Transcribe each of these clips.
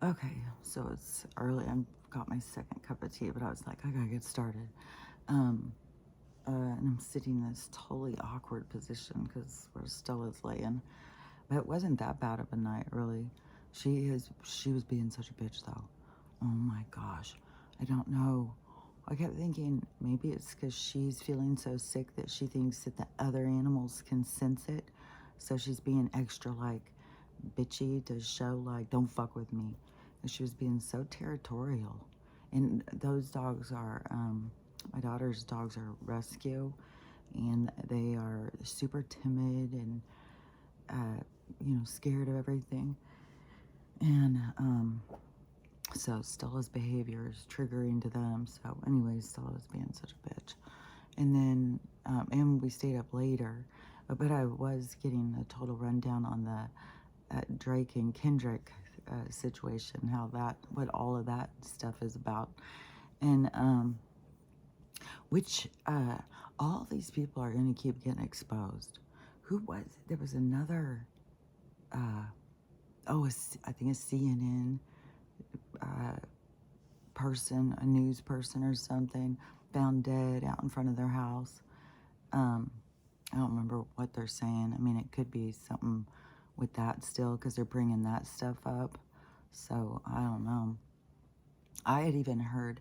Okay, so it's early. I got my second cup of tea, but I was like, I gotta get started. Um, and I'm sitting in this totally awkward position because where Stella's laying. But it wasn't that bad of a night, really. She was being such a bitch, though. Oh my gosh. I don't know. I kept thinking maybe it's because she's feeling so sick that she thinks that the other animals can sense it. So she's being extra, like, bitchy to show, like, don't fuck with me. And she was being so territorial. And those dogs are, my daughter's dogs are rescue, and they are super timid and, scared of everything. And, so Stella's behavior is triggering to them. So, anyways, Stella's being such a bitch. And then, and we stayed up later. But I was getting a total rundown on the Drake and Kendrick situation, what all of that stuff is about. And, which, all these people are going to keep getting exposed. Who was it? There was another, I think a CNN person, a news person or something, found dead out in front of their house. I don't remember what they're saying. I mean, it could be something with that still because they're bringing that stuff up. So I don't know. I had even heard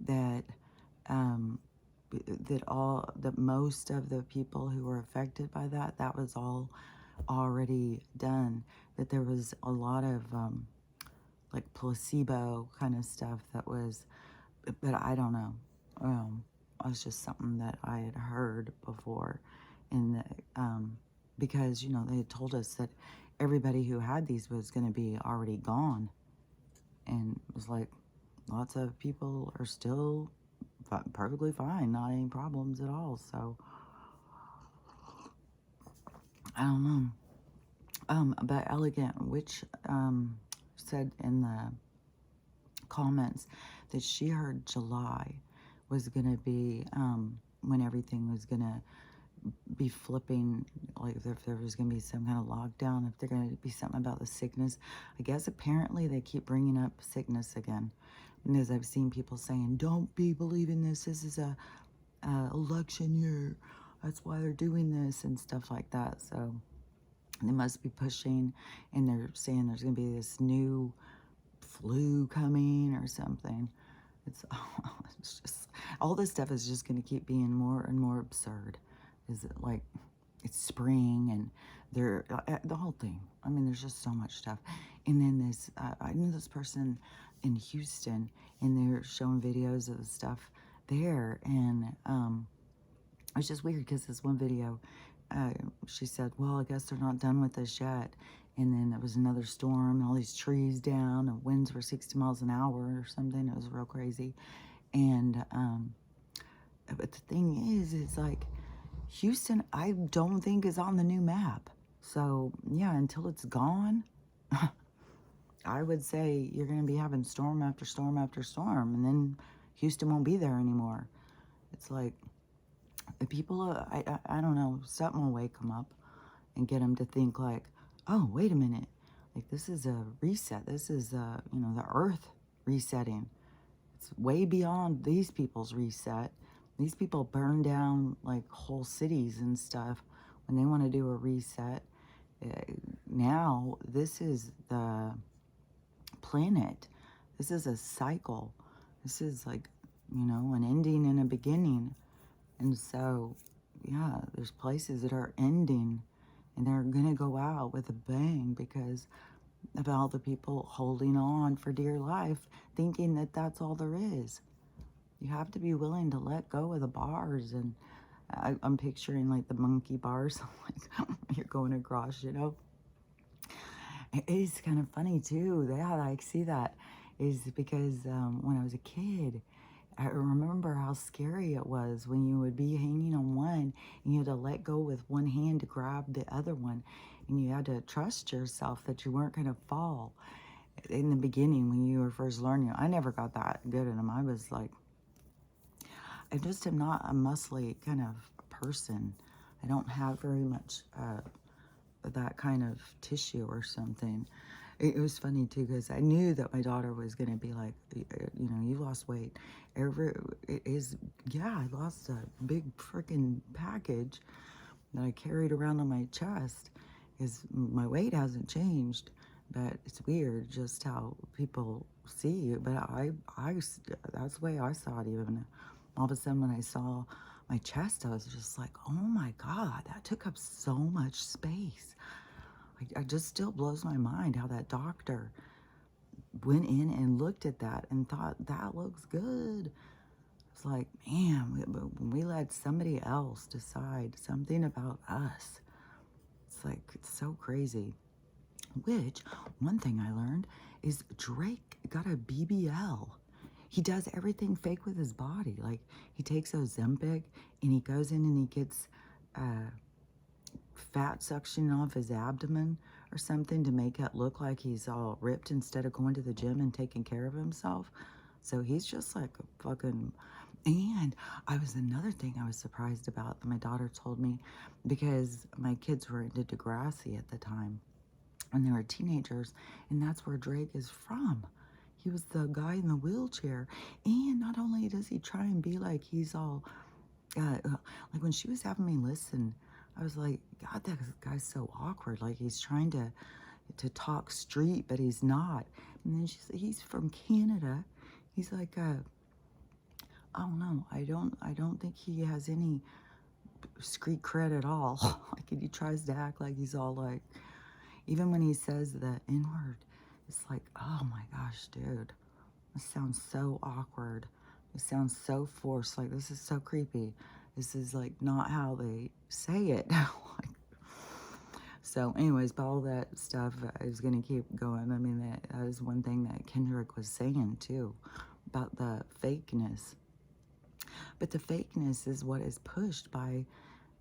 that um, that most of the people who were affected by that was all already done. That there was a lot of like placebo kind of stuff that was, but I don't know. It was just something that I had heard before, and because they had told us that everybody who had these was going to be already gone, and it was like lots of people are still perfectly fine, not any problems at all. So I don't know. But Elegant Witch said in the comments that she heard July was going to be when everything was going to be flipping, like if there was going to be some kind of lockdown, if they're going to be something about the sickness. I guess apparently they keep bringing up sickness again, because I've seen people saying, don't be believing this. This is a election year. That's why they're doing this and stuff like that. So they must be pushing, and they're saying there's going to be this new flu coming or something. It's, it's just, all this stuff is just going to keep being more and more absurd. Is it like it's spring and they're the whole thing? I mean, there's just so much stuff. And then this, I knew this person in Houston, and they're showing videos of the stuff there, and it was just weird because this one video, she said, well, I guess they're not done with this yet. And then there was another storm, and all these trees down, and winds were 60 miles an hour or something. It was real crazy. And, but the thing is, it's like Houston, I don't think is on the new map. So, yeah, until it's gone, I would say you're going to be having storm after storm after storm, and then Houston won't be there anymore. It's like, the people, I don't know, something will wake them up and get them to think like, oh, wait a minute, like this is a reset. This is, the earth resetting. It's way beyond these people's reset. These people burn down like whole cities and stuff when they want to do a reset. Uh, Now, this is the planet. This is a cycle. This is like, an ending and a beginning. And so, yeah, there's places that are ending, and they're going to go out with a bang because of all the people holding on for dear life, thinking that that's all there is. You have to be willing to let go of the bars. And I'm picturing like the monkey bars, like you're going across, It is kind of funny too. Yeah, I see that is because when I was a kid, I remember how scary it was when you would be hanging on one and you had to let go with one hand to grab the other one, and you had to trust yourself that you weren't going to fall. In the beginning, when you were first learning, I never got that good at them. I was like, I just am not a muscly kind of person. I don't have very much that kind of tissue or something. It was funny too because I knew that my daughter was going to be like, you know, you lost weight. Every it is, yeah, I lost a big freaking package that I carried around on my chest. Is my weight hasn't changed, but it's weird just how people see you. But that's the way I saw it. Even all of a sudden when I saw my chest, I was just like, oh my God, that took up so much space. I just still blows my mind how that doctor went in and looked at that and thought that looks good. It's like, man, when we let somebody else decide something about us, it's like, it's so crazy. Which, one thing I learned is Drake got a BBL. He does everything fake with his body. Like, he takes Ozempic and he goes in and he gets fat suction off his abdomen or something to make it look like he's all ripped instead of going to the gym and taking care of himself. So he's just like a fucking... And another thing I was surprised about that my daughter told me, because my kids were into Degrassi at the time when they were teenagers, and that's where Drake is from. He was the guy in the wheelchair. And not only does he try and be like he's all, like when she was having me listen, I was like, God, that guy's so awkward. Like he's trying to talk street, but he's not. And then he's from Canada. He's like, I don't know. I don't think he has any street cred at all. Like he tries to act like he's all like, even when he says the N-word, it's like, oh my gosh, dude, this sounds so awkward. It sounds so forced. Like, this is so creepy. This is like not how they say it. Like, so anyways, but all that stuff is going to keep going. I mean, that is one thing that Kendrick was saying too, about the fakeness. But the fakeness is what is pushed by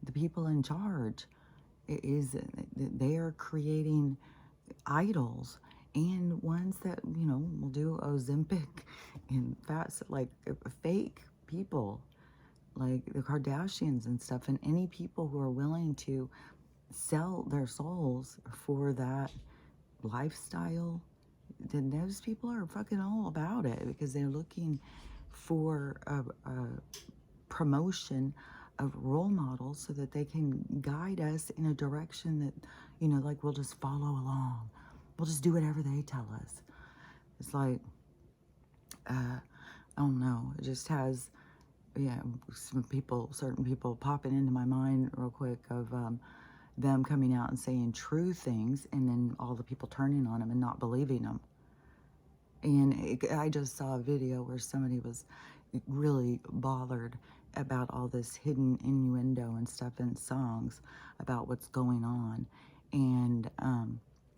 the people in charge. It is, they are creating idols and ones that, you know, will do Ozempic and fats, like fake people, like the Kardashians and stuff, and any people who are willing to sell their souls for that lifestyle, then those people are fucking all about it because they're looking for a promotion of role models so that they can guide us in a direction that, you know, like we'll just follow along. We'll just do whatever they tell us. It's like, I don't know. It just has, yeah, certain people popping into my mind real quick of them coming out and saying true things and then all the people turning on them and not believing them. And I just saw a video where somebody was really bothered about all this hidden innuendo and stuff in songs about what's going on. And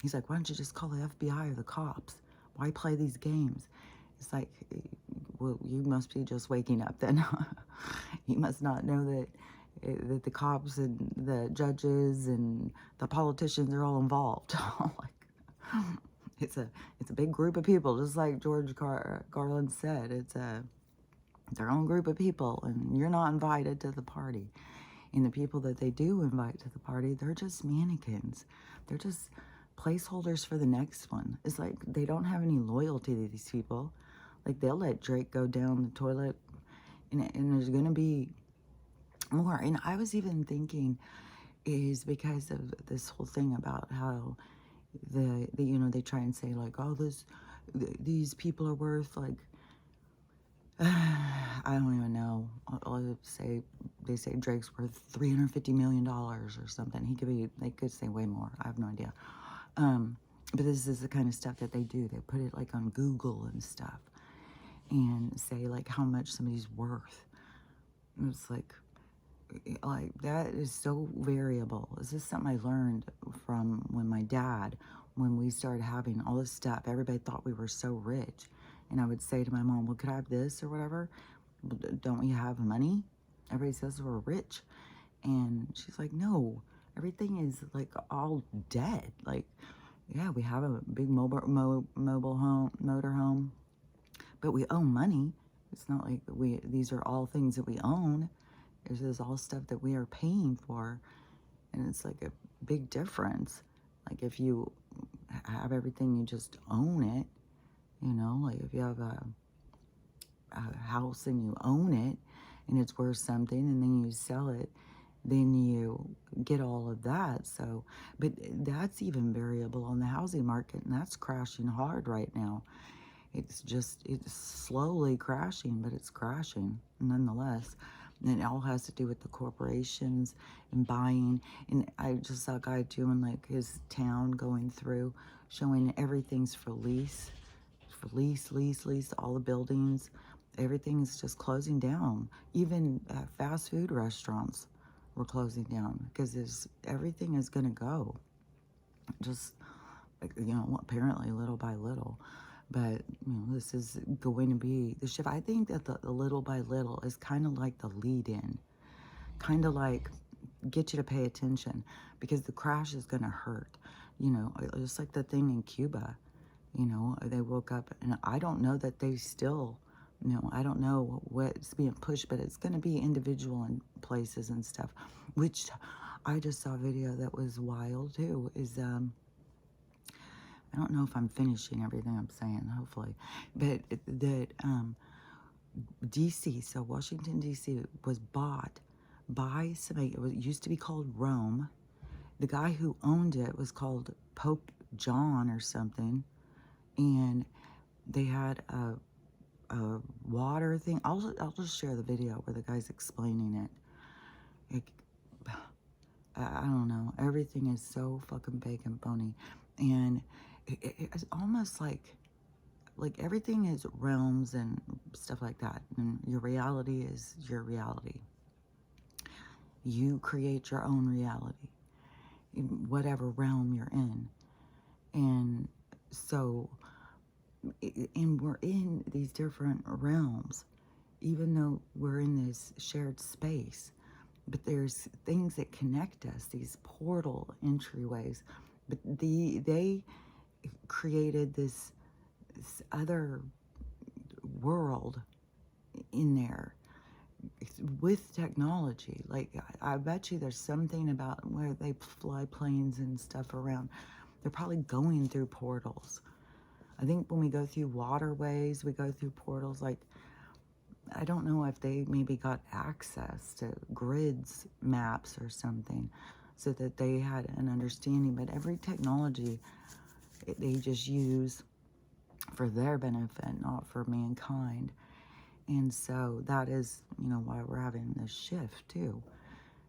he's like, why don't you just call the FBI or the cops? Why play these games? It's like, well, you must be just waking up then. You must not know that the cops and the judges and the politicians are all involved. Like, it's a big group of people, just like George Garland said. It's their own group of people, and you're not invited to the party. And the people that they do invite to the party, they're just mannequins. They're just placeholders for the next one. It's like they don't have any loyalty to these people. Like, they'll let Drake go down the toilet, and there's gonna be more. And I was even thinking, is because of this whole thing about how you know, they try and say like, oh, these people are worth like, I don't even know. I'll say, they say Drake's worth $350 million or something. They could say way more. I have no idea. But this is the kind of stuff that they do. They put it like on Google and stuff and say like how much somebody's worth. And it's like that is so variable. This is something I learned from when we started having all this stuff. Everybody thought we were so rich. And I would say to my mom, well, could I have this or whatever? Don't we have money? Everybody says we're rich. And she's like, no, everything is like all dead. Like, yeah, we have a big mobile home, motorhome, but we owe money. It's not like these are all things that we own. This is all stuff that we are paying for. And it's like a big difference. Like if you have everything, you just own it. You know, like if you have a house and you own it and it's worth something and then you sell it, then you get all of that. So, but that's even variable on the housing market, and that's crashing hard right now. It's slowly crashing, but it's crashing nonetheless. And it all has to do with the corporations and buying. And I just saw a guy doing like his town going through, showing everything's for lease, all the buildings. Everything's just closing down. Even fast food restaurants were closing down because everything is going to go. Just, you know, apparently little by little. But, you know, this is going to be the shift. I think that the little by little is kind of like the lead in, kind of like get you to pay attention because the crash is going to hurt. You know, just like the thing in Cuba, you know, they woke up and I don't know that they still, you know, I don't know what's being pushed, but it's going to be individual in places and stuff, which I just saw a video that was wild too, is, I don't know if I'm finishing everything I'm saying, hopefully, but that DC, so Washington, DC was bought by somebody. It used to be called Rome. The guy who owned it was called Pope John or something, and they had a water thing. I'll just share the video where the guy's explaining it. I don't know. Everything is so fucking big and phony, and it's almost like everything is realms and stuff like that, and your reality is your reality. You create your own reality in whatever realm you're in. And so, and we're in these different realms, even though we're in this shared space, but there's things that connect us, these portal entryways. But they created this other world in there with technology. Like, I bet you there's something about where they fly planes and stuff around. They're probably going through portals. I think when we go through waterways, we go through portals. Like, I don't know if they maybe got access to grids maps or something so that they had an understanding. But every technology they just use for their benefit, not for mankind. And so that is, you know, why we're having this shift too.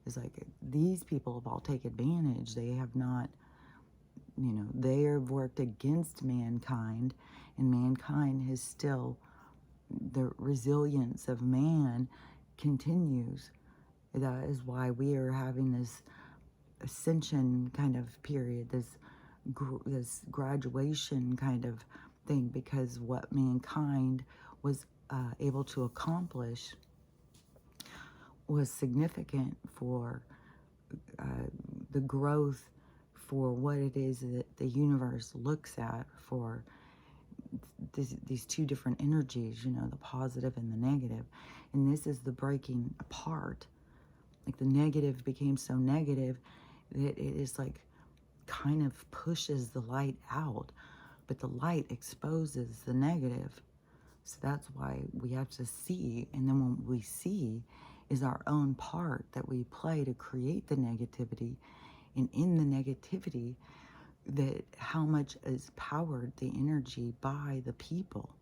It's like these people have all taken advantage. They have not, you know, they have worked against mankind, and mankind has still, the resilience of man continues. That is why we are having this ascension kind of period, this graduation kind of thing, because what mankind was able to accomplish was significant for the growth, for what it is that the universe looks at, for these two different energies, you know, the positive and the negative. And this is the breaking apart. Like, the negative became so negative that it is like kind of pushes the light out, but the light exposes the negative. So that's why we have to see, and then when we see is our own part that we play to create the negativity, and in the negativity, that how much is powered, the energy, by the people.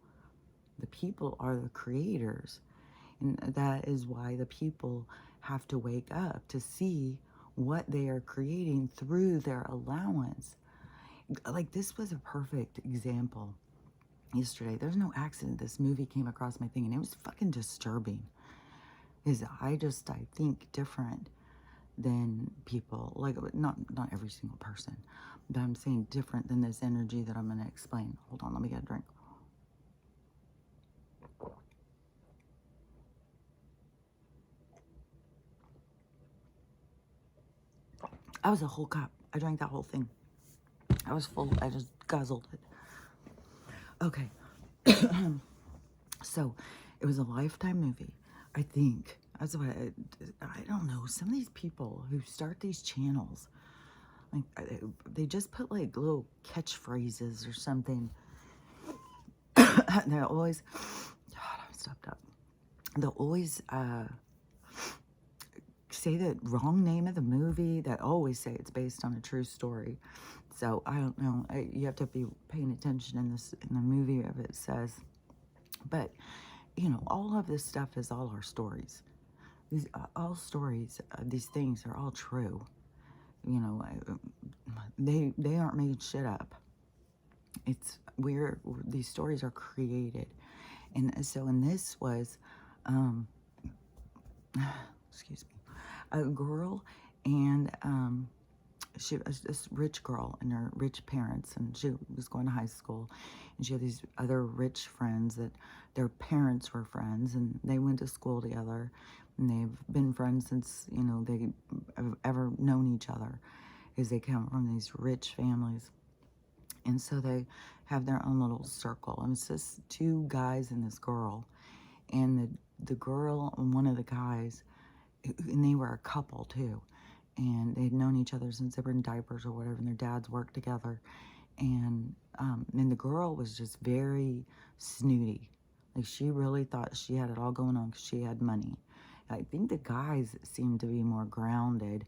The people are the creators, and that is why the people have to wake up to see what they are creating through their allowance. Like, this was a perfect example yesterday. There's no accident this movie came across my thing, and it was fucking disturbing. Is I think different than people. Like, not every single person, but I'm saying different than this energy that I'm going to explain. Hold on, let me get a drink. I was a whole cup. I drank that whole thing. I was full. I just guzzled it. Okay. So, it was a Lifetime movie, I think. That's why I don't know. Some of these people who start these channels, like they just put like little catchphrases or something. They always, God, I'm stuffed up. They'll always say the wrong name of the movie. That always say it's based on a true story. So I don't know. You have to be paying attention in the movie if it says. But you know, all of this stuff is all our stories. These all stories. These things are all true. You know, they aren't made shit up. It's these stories are created, and so and this was, excuse me, a girl, and she was this rich girl and her rich parents, and she was going to high school, and she had these other rich friends that their parents were friends, and they went to school together, and they've been friends since, you know, they have ever known each other, because they come from these rich families. And so they have their own little circle, and it's just two guys and this girl, and the girl and one of the guys, and they were a couple too, and they'd known each other since they were in diapers or whatever, and their dads worked together. And the girl was just very snooty. Like, she really thought she had it all going on because she had money. I think the guys seemed to be more grounded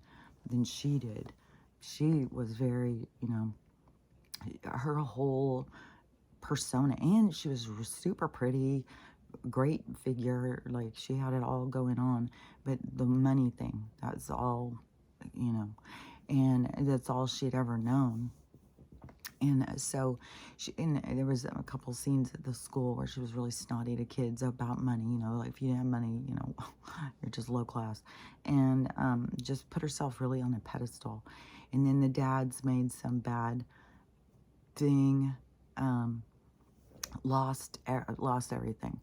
than she did. She was very, you know, her whole persona, and she was super pretty, great figure, like she had it all going on. But the money thing, that's all, you know, and that's all she'd ever known. And so and there was a couple scenes at the school where she was really snotty to kids about money, you know, like, if you didn't have money, you know, you're just low class, and just put herself really on a pedestal. And then the dads made some bad thing, lost everything,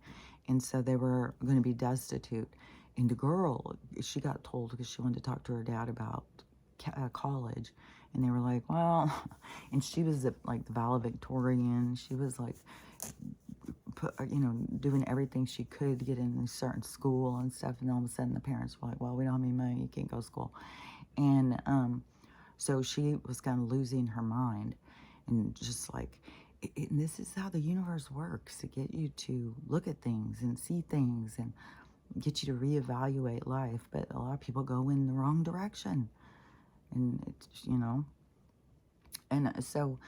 and so they were going to be destitute. And the girl, she got told, because she wanted to talk to her dad about college, and they were like, well, and she was like the valedictorian. She was like, you know, doing everything she could to get in a certain school and stuff. And all of a sudden, the parents were like, well, we don't have any money, you can't go to school. And so she was kind of losing her mind, and just like, and this is how the universe works, to get you to look at things and see things and get you to reevaluate life. But a lot of people go in the wrong direction, and it's, you know. And so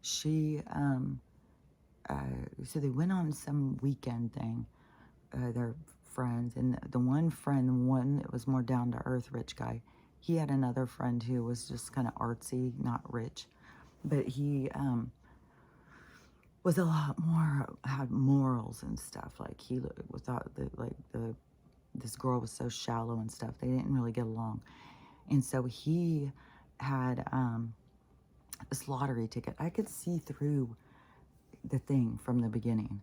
she so they went on some weekend thing, their friends, and the one friend, the one that was more down to earth rich guy, he had another friend who was just kind of artsy, not rich, but he was a lot more, had morals and stuff. Like, he thought that, like, this girl was so shallow and stuff, they didn't really get along. And so he had this lottery ticket. I could see through the thing from the beginning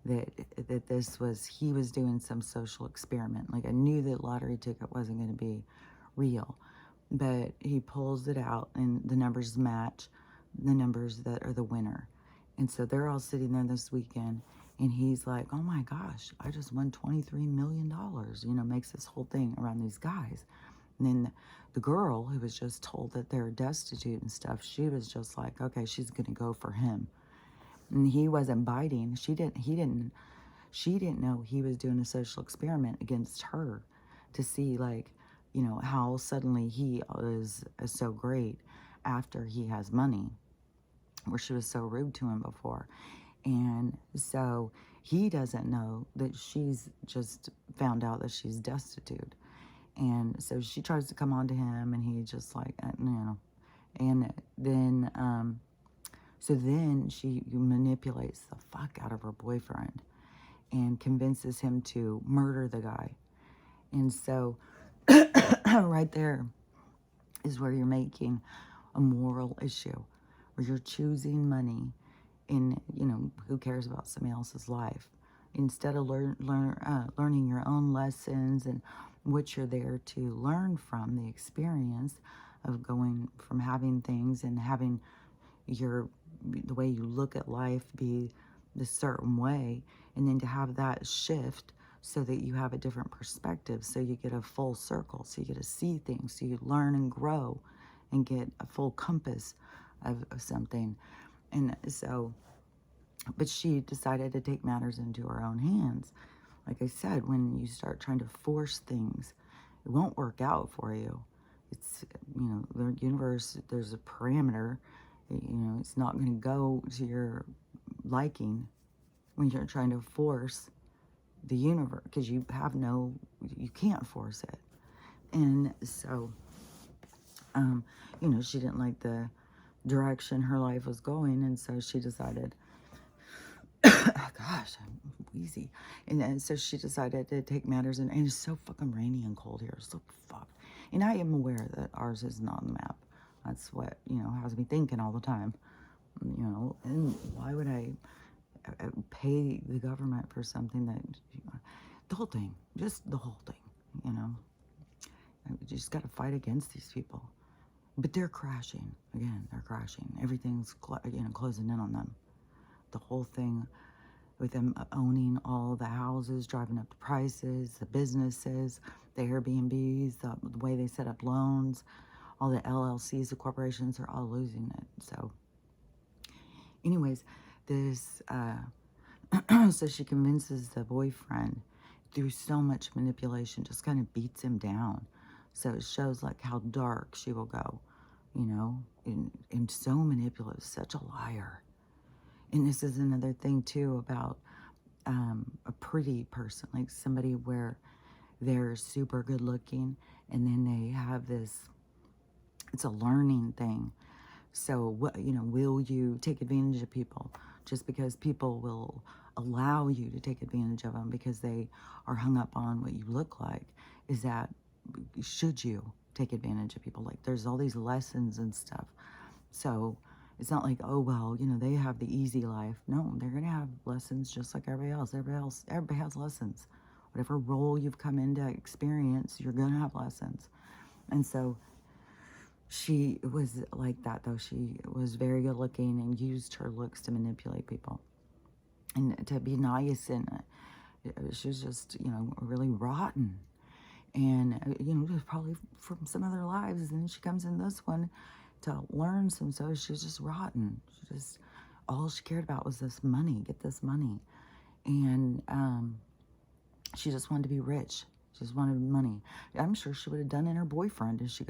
that this was, he was doing some social experiment. Like, I knew that lottery ticket wasn't going to be real, but he pulls it out and the numbers match the numbers that are the winner. And so they're all sitting there this weekend, and he's like, oh my gosh, I just won $23 million, you know, makes this whole thing around these guys. And then the girl, who was just told that they're destitute and stuff, she was just like, okay, she's gonna go for him. And he wasn't biting. She didn't know he was doing a social experiment against her, to see, like, you know, how suddenly he is so great after he has money, where she was so rude to him before. And so he doesn't know that she's just found out that she's destitute. And so she tries to come on to him, and he just like, you know. And then, so then she manipulates the fuck out of her boyfriend and convinces him to murder the guy. And so right there is where you're making a moral issue, where you're choosing money, and, you know, who cares about somebody else's life, instead of learning your own lessons and what you're there to learn from the experience of going from having things and having the way you look at life be the certain way, and then to have that shift so that you have a different perspective, so you get a full circle, so you get to see things, so you learn and grow and get a full compass of something. And so, but she decided to take matters into her own hands. Like I said, when you start trying to force things, it won't work out for you. It's, the universe, there's a parameter. It's not going to go to your liking when you're trying to force the universe, because you can't force it. And so, she didn't like the direction her life was going, and so she decided, oh gosh, I'm wheezy. And then so she decided to take matters in, and it's so fucking rainy and cold here. It's so fucked. And I am aware that ours is not on the map. That's what, has me thinking all the time. And why would I pay the government for something that, the whole thing, just the whole thing, You just got to fight against these people. But they're crashing. Again, they're crashing. Everything's, closing in on them. The whole thing with them owning all the houses, driving up the prices, the businesses, the Airbnbs, the way they set up loans, all the LLCs, the corporations are all losing it. So anyways, this, so she convinces the boyfriend through so much manipulation, just kind of beats him down. So it shows like how dark she will go, and so manipulative, such a liar. And this is another thing too about a pretty person, like somebody where they're super good looking, and then they have this, it's a learning thing. So what, will you take advantage of people just because people will allow you to take advantage of them because they are hung up on what you look like? Is that, should you take advantage of people? Like, there's all these lessons and stuff. So it's not like, oh, well, they have the easy life. No, they're going to have lessons just like everybody else. Everybody has lessons. Whatever role you've come into experience, you're going to have lessons. And so she was like that, though. She was very good looking and used her looks to manipulate people and to be nice. And she was just, really rotten. And, probably from some other lives. And then she comes in this one to learn some. So she was just rotten. All she cared about was this money, get this money. And she just wanted to be rich. She just wanted money. I'm sure she would have done in her boyfriend if she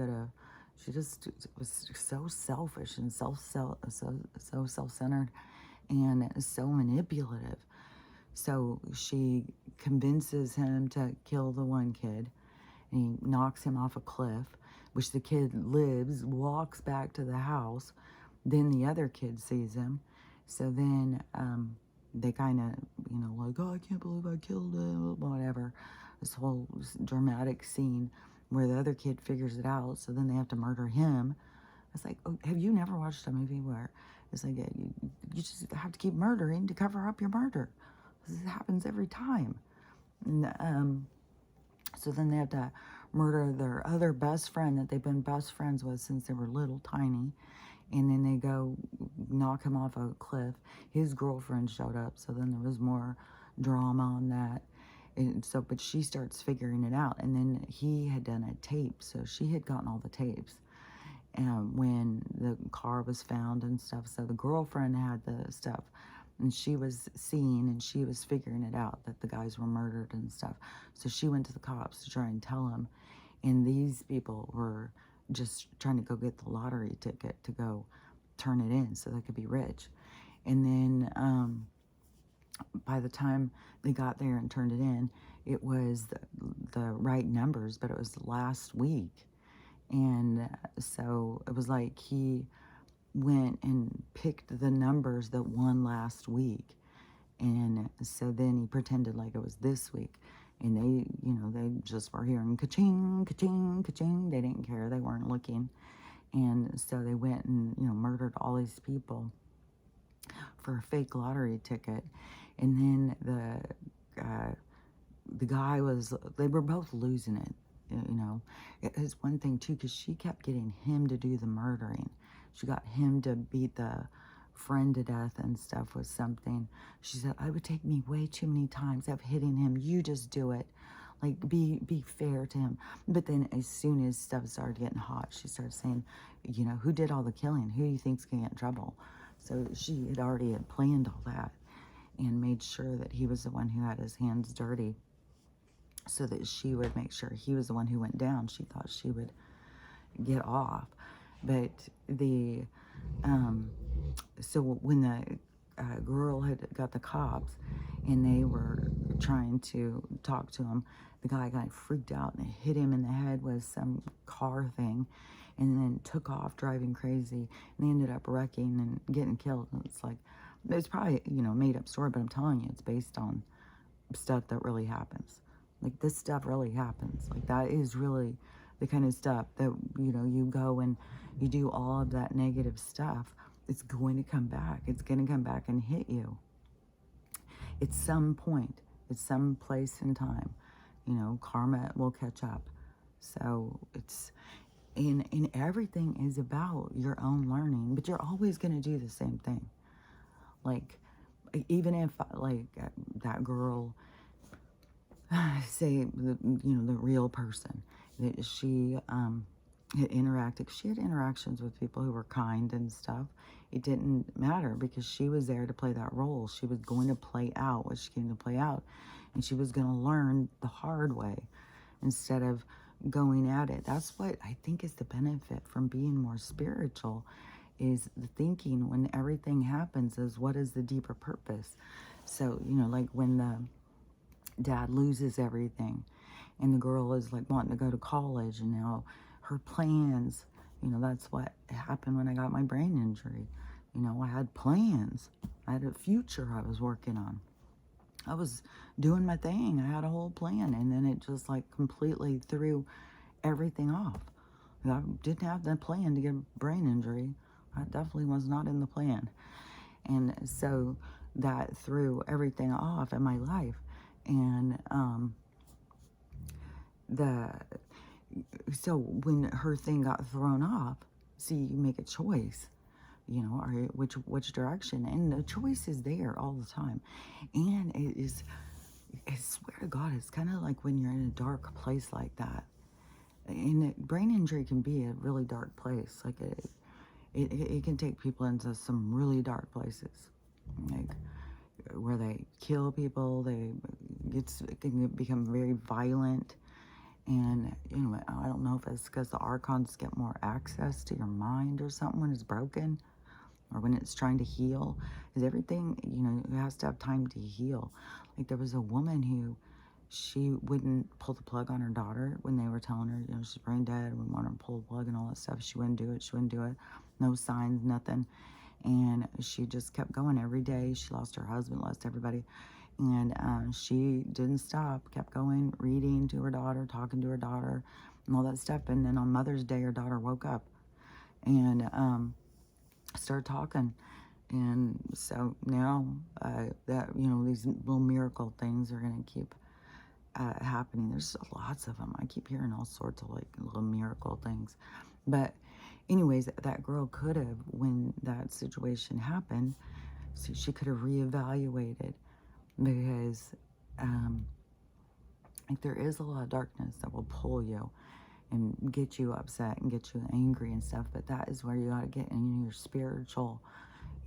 just was so selfish and so self-centered and so manipulative. So she convinces him to kill the one kid, and he knocks him off a cliff, which the kid lives, walks back to the house. Then the other kid sees him. So then they kind of, like, oh, I can't believe I killed him, whatever. This whole dramatic scene where the other kid figures it out. So then they have to murder him. It's like, oh, have you never watched a movie where it's like you just have to keep murdering to cover up your murder? This happens every time. And so then they have to murder their other best friend that they've been best friends with since they were little, tiny. And then they go knock him off a cliff. His girlfriend showed up, so then there was more drama on that. And so, but she starts figuring it out. And then he had done a tape, so she had gotten all the tapes when the car was found and stuff. So the girlfriend had the stuff, and she was seeing and she was figuring it out that the guys were murdered and stuff. So she went to the cops to try and tell them. And these people were just trying to go get the lottery ticket to go turn it in so they could be rich. And then by the time they got there and turned it in, it was the right numbers, but it was last week. And so it was like he went and picked the numbers that won last week. And so then he pretended like it was this week. And they, they just were hearing ka-ching, ka-ching, ka-ching. They didn't care. They weren't looking. And so they went and, murdered all these people for a fake lottery ticket. And then the guy they were both losing it, It was one thing, too, because she kept getting him to do the murdering. She got him to beat the friend to death and stuff with something. She said, it would take me way too many times of hitting him. You just do it. Like, be fair to him. But then as soon as stuff started getting hot, she started saying, you know, who did all the killing? Who do you think's going to get in trouble? So she had already had planned all that and made sure that he was the one who had his hands dirty so that she would make sure he was the one who went down. She thought she would get off. But so when the girl had got the cops and they were trying to talk to him, the guy got freaked out and hit him in the head with some car thing and then took off driving crazy, and they ended up wrecking and getting killed. And it's like, it's probably, you know, made up story, but I'm telling you, it's based on stuff that really happens. Like, this stuff really happens. Like, that is really the kind of stuff that, you know, you go and you do all of that negative stuff, it's going to come back. It's going to come back and hit you. At some point, at some place in time, you know, karma will catch up. So it's, and everything is about your own learning, but you're always going to do the same thing. Like, even if, like, that girl, say, you know, the real person, that she had interactions with people who were kind and stuff. It didn't matter because she was there to play that role. She was going to play out what she came to play out, and she was going to learn the hard way instead of going at it. That's what I think is the benefit from being more spiritual, is the thinking when everything happens is, what is the deeper purpose? So, you know, like when the dad loses everything and the girl is like wanting to go to college, and now her plans, you know, that's what happened when I got my brain injury. You know, I had plans. I had a future I was working on. I was doing my thing. I had a whole plan, and then it just like completely threw everything off. I didn't have the plan to get a brain injury. That definitely was not in the plan. And so that threw everything off in my life. And so when her thing got thrown off, see, you make a choice, you know, or which direction, and the choice is there all the time. And it is, I swear to God, it's kind of like when you're in a dark place like that. And brain injury can be a really dark place. Like it can take people into some really dark places, like where they kill people. It can become very violent. And, you know, I don't know if it's because the archons get more access to your mind or something when it's broken, or when it's trying to heal. Because everything, you know, it has to have time to heal. Like, there was a woman who, she wouldn't pull the plug on her daughter when they were telling her, you know, she's brain dead, and we want her to pull the plug and all that stuff. She wouldn't do it. She wouldn't do it. No signs, nothing. And she just kept going every day. She lost her husband, lost everybody. And she didn't stop, kept going, reading to her daughter, talking to her daughter, and all that stuff. And then on Mother's Day, her daughter woke up and started talking. And so now that, you know, these little miracle things are going to keep happening. There's lots of them. I keep hearing all sorts of like little miracle things. But anyways, that girl could have, when that situation happened, so she could have reevaluated, because like, there is a lot of darkness that will pull you and get you upset and get you angry and stuff. But that is where you got to get in your spiritual,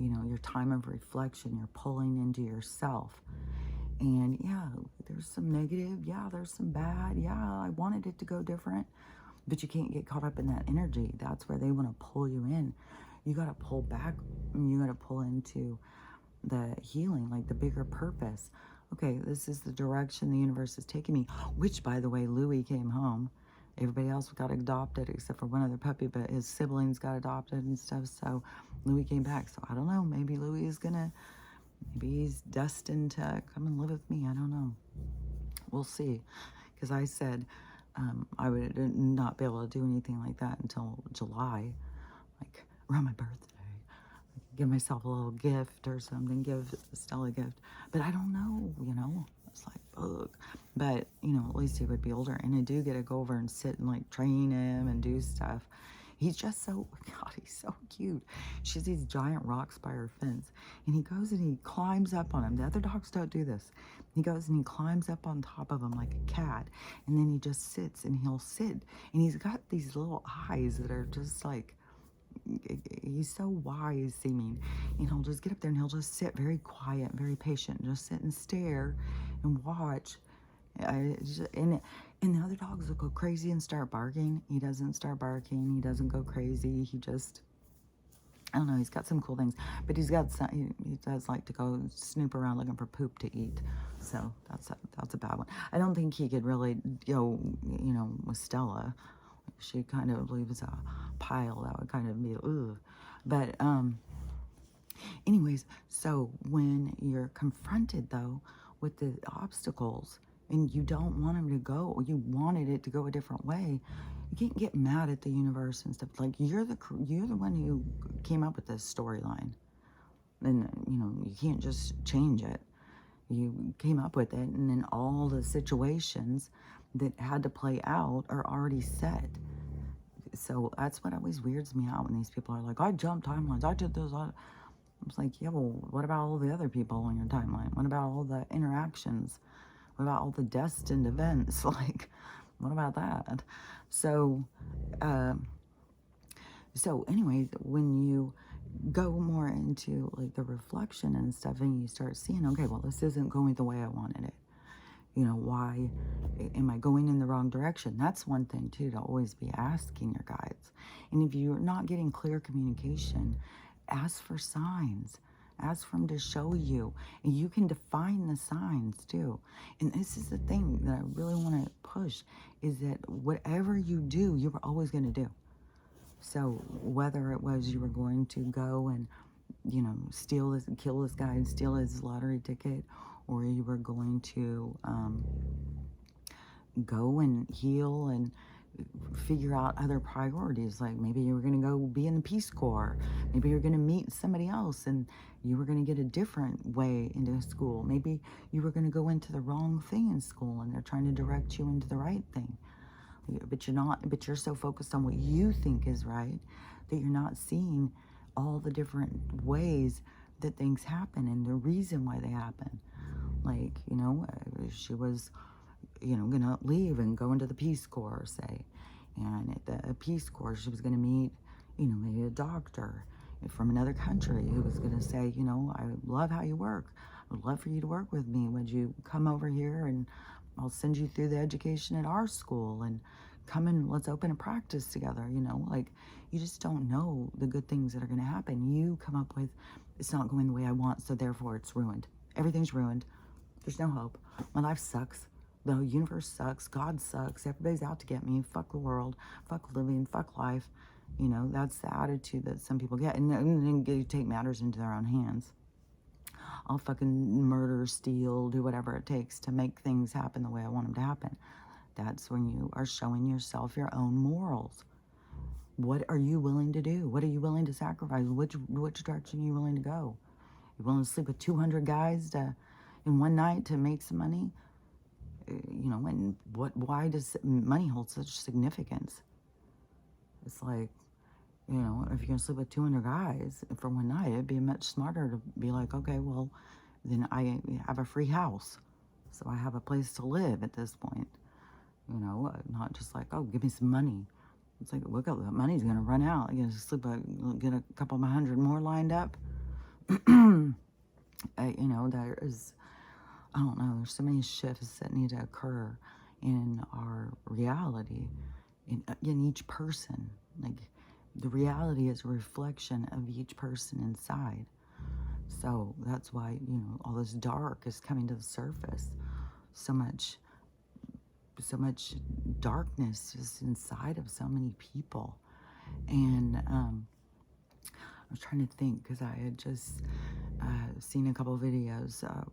you know, your time of reflection. You're pulling into yourself. And yeah, there's some negative. Yeah, there's some bad. Yeah, I wanted it to go different. But you can't get caught up in that energy. That's where they want to pull you in. You got to pull back. You got to pull into the healing, like the bigger purpose. Okay, this is the direction the universe is taking me. Which, by the way, Louis came home. Everybody else got adopted except for one other puppy, but his siblings got adopted and stuff. So Louis came back. So I don't know. Maybe Louis is gonna, maybe he's destined to come and live with me. I don't know. We'll see. Because I said I would not be able to do anything like that until July, like around my birthday. Give myself a little gift or something, give Stella a gift. But I don't know, you know. It's like, ugh. But, you know, at least he would be older. And I do get to go over and sit and, like, train him and do stuff. He's just so, God, he's so cute. She has these giant rocks by her fence, and he goes and he climbs up on them. The other dogs don't do this. He goes and he climbs up on top of them like a cat, and then he just sits, and he'll sit, and he's got these little eyes that are just like, he's so wise seeming, and he'll just get up there and he'll just sit very quiet, very patient, and just sit and stare and watch. And the other dogs will go crazy and start barking. He doesn't start barking. He doesn't go crazy. He just, I don't know, he's got some cool things. But he's got some, he does like to go snoop around looking for poop to eat. So that's a bad one. I don't think he could really go, with Stella. She kind of leaves a pile that would kind of be, ugh. But anyways, so when you're confronted, though, with the obstacles, and you don't want them to go, you wanted it to go a different way, you can't get mad at the universe and stuff. Like, you're the one who came up with this storyline. And, you can't just change it. You came up with it, and then all the situations that had to play out are already set. So that's what always weirds me out when these people are like, I jumped timelines, I did this. I was like, yeah, well, what about all the other people on your timeline? What about all the interactions? What about all the destined events? Like, what about that? So, anyways, when you go more into like the reflection and stuff, and you start seeing, okay, well, this isn't going the way I wanted it. Why am I going in the wrong direction? That's one thing too, to always be asking your guides. And if you're not getting clear communication, ask for signs. Ask for them to show you. And you can define the signs too. And this is the thing that I really want to push, is that whatever you do, you were always going to do. So whether it was you were going to go and, kill this guy and steal his lottery ticket, or you were going to go and heal and figure out other priorities. Like maybe you were going to go be in the Peace Corps. Maybe you're going to meet somebody else and you were going to get a different way into school. Maybe you were going to go into the wrong thing in school and they're trying to direct you into the right thing. But you're not, but you're so focused on what you think is right that you're not seeing all the different ways that things happen and the reason why they happen. Like, she was, going to leave and go into the Peace Corps, say. And at the Peace Corps, she was going to meet, maybe a doctor from another country who was going to say, I love how you work. I would love for you to work with me. Would you come over here and I'll send you through the education at our school and come and let's open a practice together, like you just don't know the good things that are going to happen. You come up with, it's not going the way I want, so therefore it's ruined. Everything's ruined. There's no hope. My life sucks. The universe sucks. God sucks. Everybody's out to get me. Fuck the world. Fuck living. Fuck life. That's the attitude that some people get. And then they take matters into their own hands. I'll fucking murder, steal, do whatever it takes to make things happen the way I want them to happen. That's when you are showing yourself your own morals. What are you willing to do? What are you willing to sacrifice? Which direction are you willing to go? You willing to sleep with 200 guys in one night to make some money? And why does money hold such significance? It's like, if you're going to sleep with 200 guys for one night, it'd be much smarter to be like, okay, well, then I have a free house. So I have a place to live at this point. Not just like, oh, give me some money. It's like, look, that money's going to run out. You're going to get a couple of 100 more lined up. There is, I don't know, there's so many shifts that need to occur in our reality, in each person. Like, the reality is a reflection of each person inside. So that's why, all this dark is coming to the surface. So much darkness is inside of so many people. And I was trying to think, because I had just seen a couple of videos of,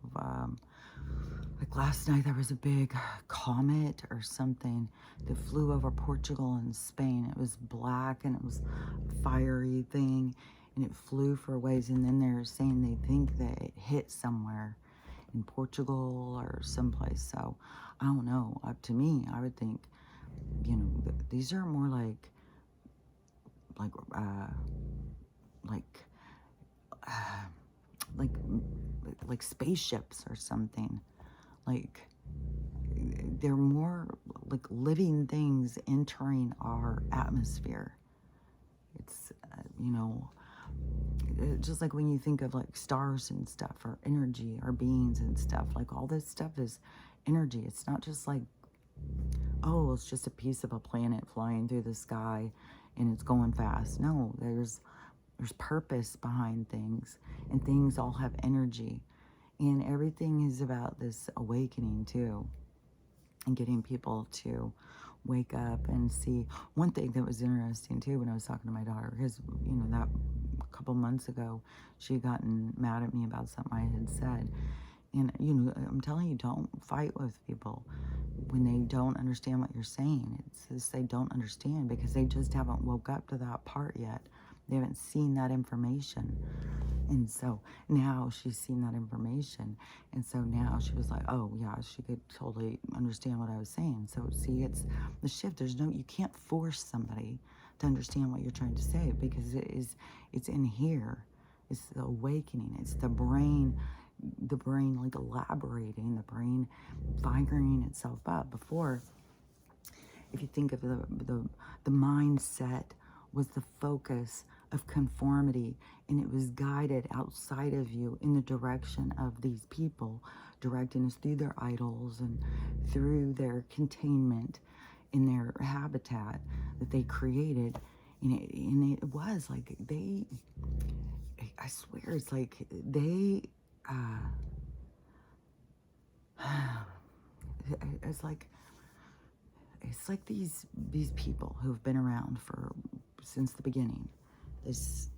like last night there was a big comet or something that flew over Portugal and Spain. It was black and it was a fiery thing, and it flew for a ways, and then they're saying they think that it hit somewhere in Portugal or someplace. So I don't know. To me, I would think, these are more like like, like, uh, like, like spaceships or something. Like, they're more like living things entering our atmosphere. It's, just like when you think of like stars and stuff, or energy, or beings and stuff, like all this stuff is energy. It's not just like, oh, it's just a piece of a planet flying through the sky and it's going fast. No, there's purpose behind things, and things all have energy. And everything is about this awakening too, and getting people to wake up and see. One thing that was interesting too, when I was talking to my daughter, because, that a couple months ago, she had gotten mad at me about something I had said. And, I'm telling you, don't fight with people when they don't understand what you're saying. It's just they don't understand because they just haven't woke up to that part yet. They haven't seen that information. And so now she's seen that information. And so now she was like, oh, yeah, she could totally understand what I was saying. So, see, it's the shift. You can't force somebody to understand what you're trying to say, because it's in here. It's the awakening. It's the brain like elaborating, the brain firing itself up. Before, if you think of the mindset was the focus of conformity, and it was guided outside of you in the direction of these people, directing us through their idols and through their containment in their habitat that they created. And it was like I swear, it's like they, it's like these people who've been around since the beginning. These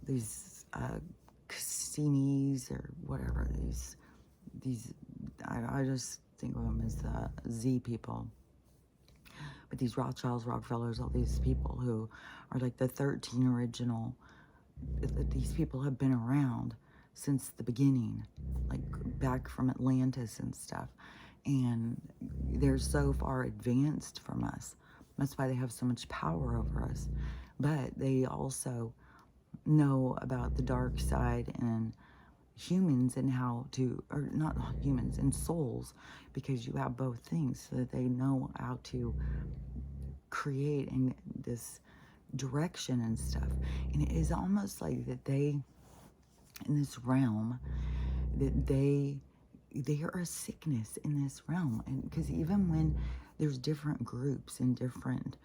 Cassinis or whatever. These I just think of them as the Z people. But these Rothschilds, Rockefellers, all these people who are like the 13 original. These people have been around since the beginning, like back from Atlantis and stuff. And they're so far advanced from us. That's why they have so much power over us. But they also know about the dark side and humans, and how to, or not humans, and souls, because you have both things, so that they know how to create in this direction and stuff. And it is almost like that they, in this realm, that they are a sickness in this realm. And because even when there's different groups and different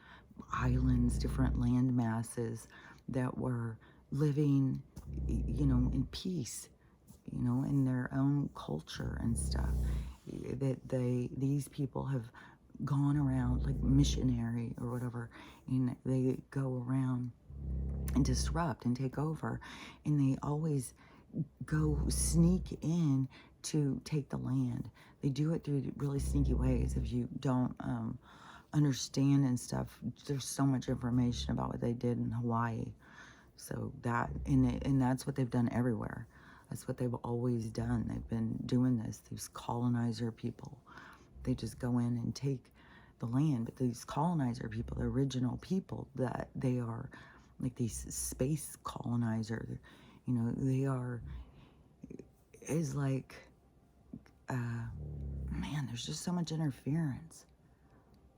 islands, different land masses that were living, in peace, in their own culture and stuff, that these people have gone around like missionary or whatever, and they go around and disrupt and take over, and they always go sneak in to take the land. They do it through really sneaky ways. If you don't understand and stuff, there's so much information about what they did in Hawaii. So that, and that's what they've done everywhere. That's what they've always done. They've been doing this. These colonizer people, they just go in and take the land. But these colonizer people, the original people, that they are like these space colonizer, they are, is like, man, there's just so much interference.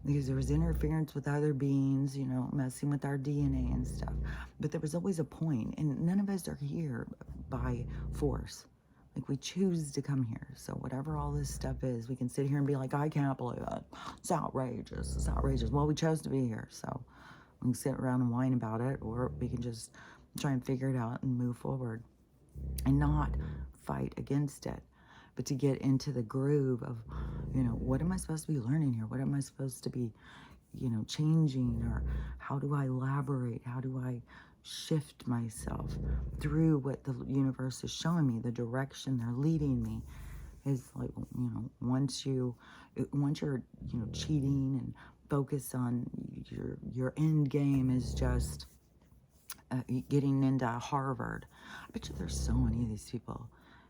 Because there was interference with other beings, messing with our DNA and stuff. But there was always a point, and none of us are here by force. Like, we choose to come here. So whatever all this stuff is, we can sit here and be like, I can't believe it. It's outrageous. It's outrageous. Well, we chose to be here, so we can sit around and whine about it, or we can just try and figure it out and move forward and not fight against it, but to get into the groove of, what am I supposed to be learning here? What am I supposed to be, changing? Or how do I elaborate? How do I shift myself through what the universe is showing me, the direction they're leading me? Is like, once you're, cheating and focus on your end game is just getting into Harvard. I bet you there's so many of these people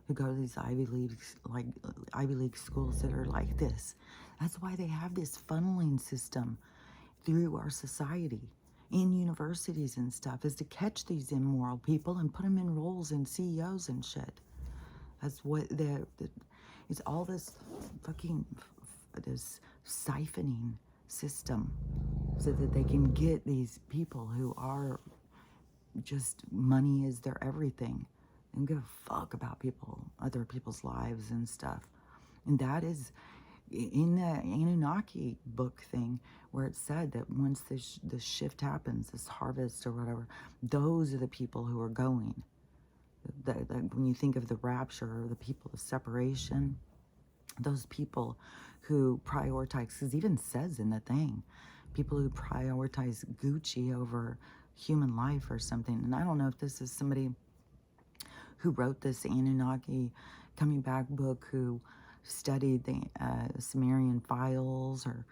who go to these Ivy League schools that are like this. That's why they have this funneling system through our society. in universities and stuff, is to catch these immoral people and put them in roles in CEOs and shit. That's what it's all this fucking, this siphoning system so that they can get these people who are just, money is their everything. They don't give a fuck about other people's lives and stuff. And that is in the Anunnaki book thing, where it said that once this shift happens, this harvest or whatever, those are the people who are going. When you think of the rapture, or the people of separation, those people who prioritize, because it even says in the thing, people who prioritize Gucci over human life or something. And I don't know if this is somebody who wrote this Anunnaki coming back book, who studied the Sumerian files, or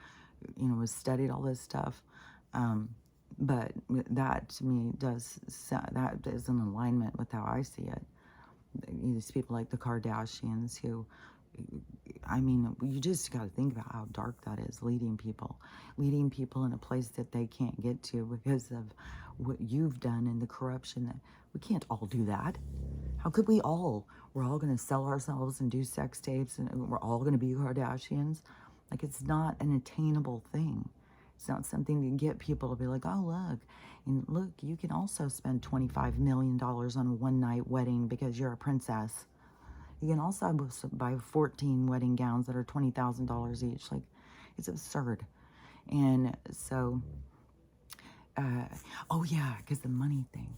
has studied all this stuff. But that to me that is in alignment with how I see it. These people like the Kardashians, who, I mean, you just got to think about how dark that is, leading people in a place that they can't get to because of what you've done and the corruption. That we can't all do that. How could we all? We're all going to sell ourselves and do sex tapes, and we're all going to be Kardashians. Like, it's not an attainable thing. It's not something to get people to be like, oh, look. And look, you can also spend $25 million on a one-night wedding because you're a princess. You can also buy 14 wedding gowns that are $20,000 each. Like, it's absurd. And so, oh yeah, because the money thing.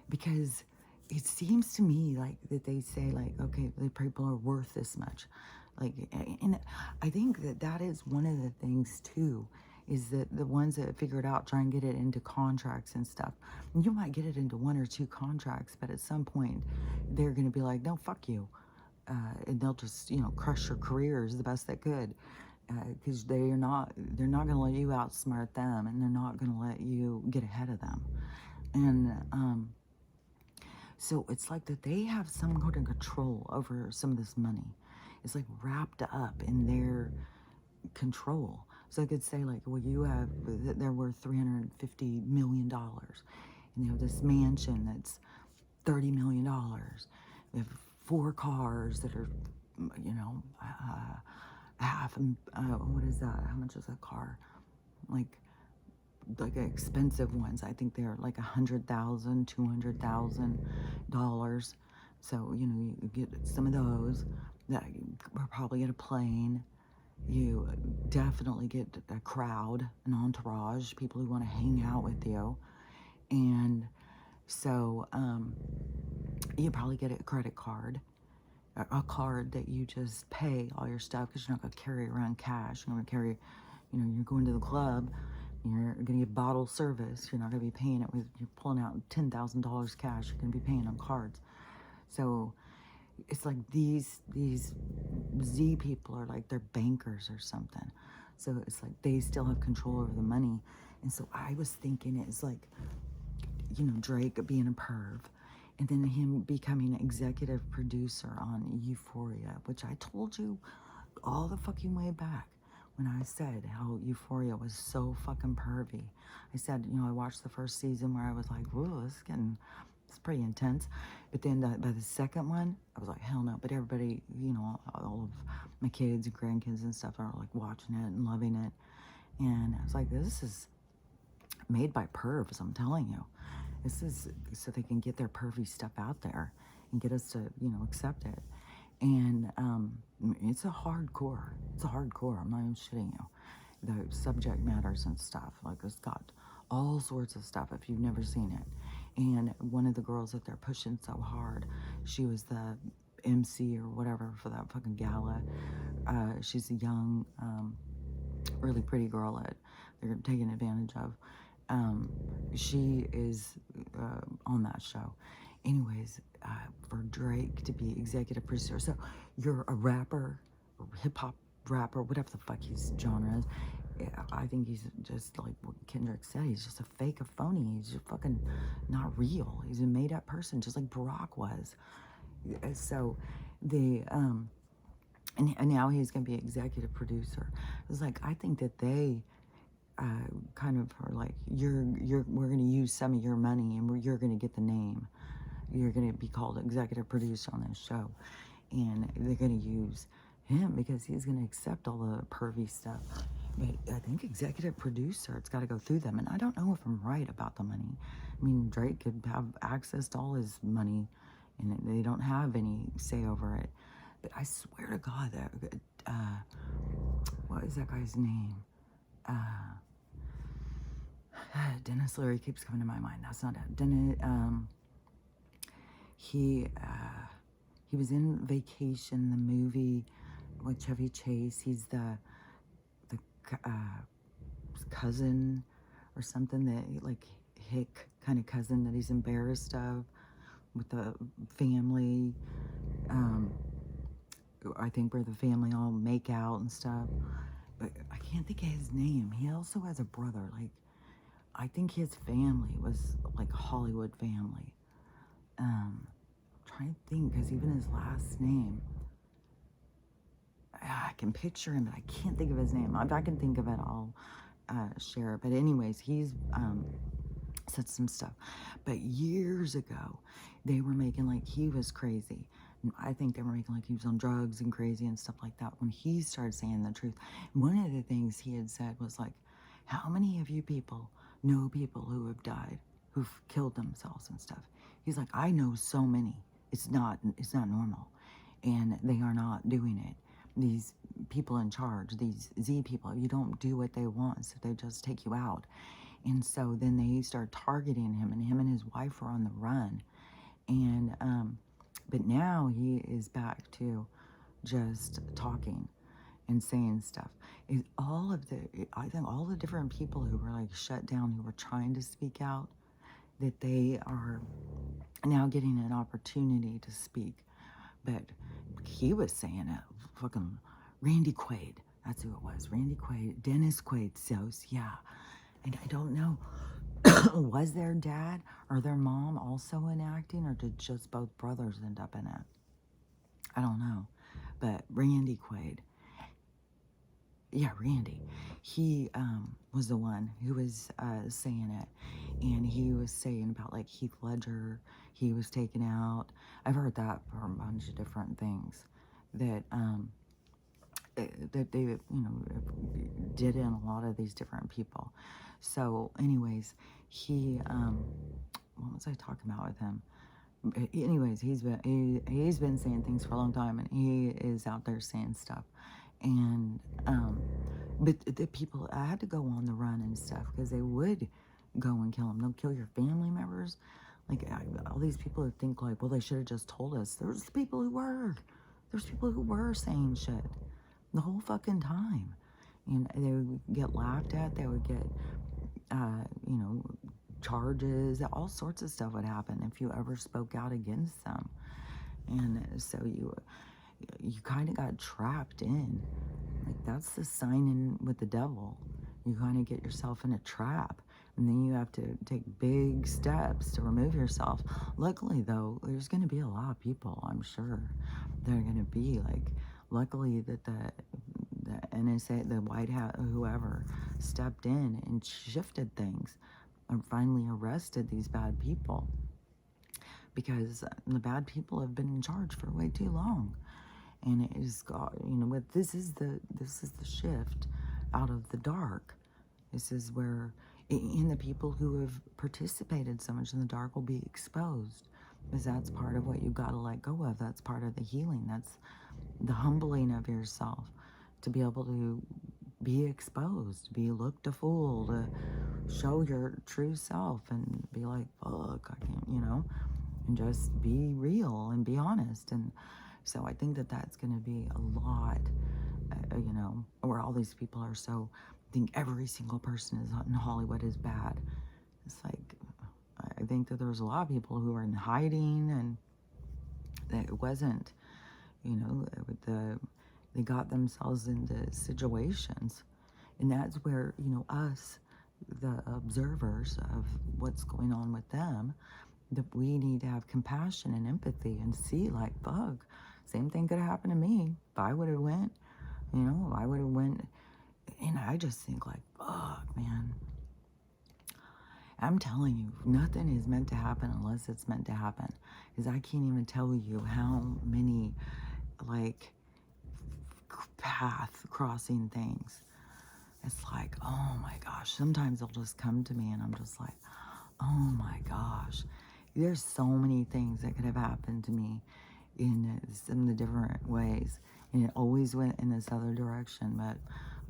Because it seems to me like that they say, like, okay, the people are worth this much. Like, and I think that is one of the things too, is that the ones that figure it out try and get it into contracts and stuff. And you might get it into 1 or 2 contracts, but at some point they're going to be like, no, fuck you. And they'll just, crush your careers the best they could. Because they're not going to let you outsmart them, and they're not going to let you get ahead of them. And, so it's like that they have some kind of control over some of this money. It's like wrapped up in their control. So I could say, like, well, they're worth $350 million. And they have this mansion that's $30 million. They have 4 cars that are, what is that? How much is a car? Like expensive ones. I think they're like $100,000, $200,000. So, you get some of those. That we'll probably get a plane. You definitely get a crowd, an entourage, people who want to hang out with you. And so you probably get a credit card, a card that you just pay all your stuff, because you're not going to carry around cash. You're going to carry, you're going to the club, you're going to get bottle service. You're not going to be paying it with, you're pulling out $10,000 cash. You're going to be paying on cards. So it's like these Z people are like, they're bankers or something. So it's like they still have control over the money. And so I was thinking it's like, Drake being a perv, and then him becoming executive producer on Euphoria, which I told you all the fucking way back when I said how Euphoria was so fucking pervy. I said, I watched the first season where I was like, whoa, it's pretty intense. But then by the second one, I was like, hell no. But everybody, all of my kids and grandkids and stuff are like watching it and loving it. And I was like, this is made by pervs, I'm telling you. This is so they can get their pervy stuff out there and get us to, accept it. And it's a hardcore. I'm not even shitting you. The subject matters and stuff. Like, it's got all sorts of stuff if you've never seen it. And one of the girls that they're pushing so hard, she was the MC or whatever for that fucking gala. She's a young, really pretty girl that they're taking advantage of. She is on that show. Anyways, for Drake to be executive producer. So you're a rapper, or hip-hop rapper, whatever the fuck his genre is. I think he's just like what Kendrick said. He's just a fake, a phony. He's just fucking not real. He's a made-up person, just like Barack was. So and now he's going to be executive producer. It's like, I think that they kind of are like, we're going to use some of your money and you're going to get the name. You're going to be called executive producer on this show. And they're going to use him because he's going to accept all the pervy stuff. But I think executive producer, it's got to go through them. And I don't know if I'm right about the money. I mean, Drake could have access to all his money and they don't have any say over it. But I swear to God that, what is that guy's name? Dennis Leary keeps coming to my mind. That's not it. Dennis, he was in Vacation, the movie with Chevy Chase. He's the cousin or something, that like hick kind of cousin that he's embarrassed of with the family. I think where the family all make out and stuff. But I can't think of his name. He also has a brother. Like, I think his family was like Hollywood family. I'm trying to think, because even his last name, I can picture him, but I can't think of his name. If I can think of it, I'll share it. But anyways, he's said some stuff. But years ago, they were making like he was crazy. I think they were making like he was on drugs and crazy and stuff like that when he started saying the truth. One of the things he had said was like, how many of you people know people who have died, who've killed themselves and stuff? He's like, I know so many. It's not normal. And they are not doing it. These people in charge, these Z people, you don't do what they want, so they just take you out. And so then they start targeting him, and him and his wife are on the run. And, but now he is back to just talking and saying stuff. I think all the different people who were like shut down, who were trying to speak out, that they are now getting an opportunity to speak. But he was saying it, fucking Randy Quaid, that's who it was, Randy Quaid, Dennis Quaid, yeah. And I don't know, was their dad or their mom also in acting, or did just both brothers end up in it? I don't know. But Randy Quaid, yeah, Randy, he was the one who was saying it. And he was saying about like Heath Ledger, he was taken out. I've heard that for a bunch of different things that that they, you know, did in a lot of these different people. So anyways, he what was I talking about with him? Anyways, he's been saying things for a long time, and he is out there saying stuff. And but the people, I had to go on the run and stuff because they would go and kill him. They'll kill your family members. Like all these people who think like, well, they should have just told us. There's people who were saying shit the whole fucking time, and they would get laughed at. They would get you know, charges. All sorts of stuff would happen if you ever spoke out against them. And so you kind of got trapped in. Like, that's the sign in with the devil. You kind of get yourself in a trap, and then you have to take big steps to remove yourself. Luckily, though, there's going to be a lot of people, I'm sure, that are going to be like, luckily that the NSA, the White House, whoever, stepped in and shifted things and finally arrested these bad people, because the bad people have been in charge for way too long. And it has got, you know, what this is the shift out of the dark. This is where the people who have participated so much in the dark will be exposed, because that's part of what you've got to let go of. That's part of the healing. That's the humbling of yourself, to be able to be exposed, to be looked a fool, to show your true self and be like, fuck, I can't, you know, and just be real and be honest. And so I think that that's going to be a lot, you know, where all these people are so, I think every single person in Hollywood is bad. It's like, I think that there's a lot of people who are in hiding, and that it wasn't, you know, they got themselves into situations. And that's where, you know, us, the observers of what's going on with them, that we need to have compassion and empathy and see like, fuck, same thing could have happened to me if I would have went, you know, I would have went And I just think like, fuck, man. I'm telling you, nothing is meant to happen unless it's meant to happen. Because I can't even tell you how many, like, path crossing things. It's like, oh my gosh. Sometimes they'll just come to me and I'm just like, oh my gosh. There's so many things that could have happened to me in some of the different ways. And it always went in this other direction. But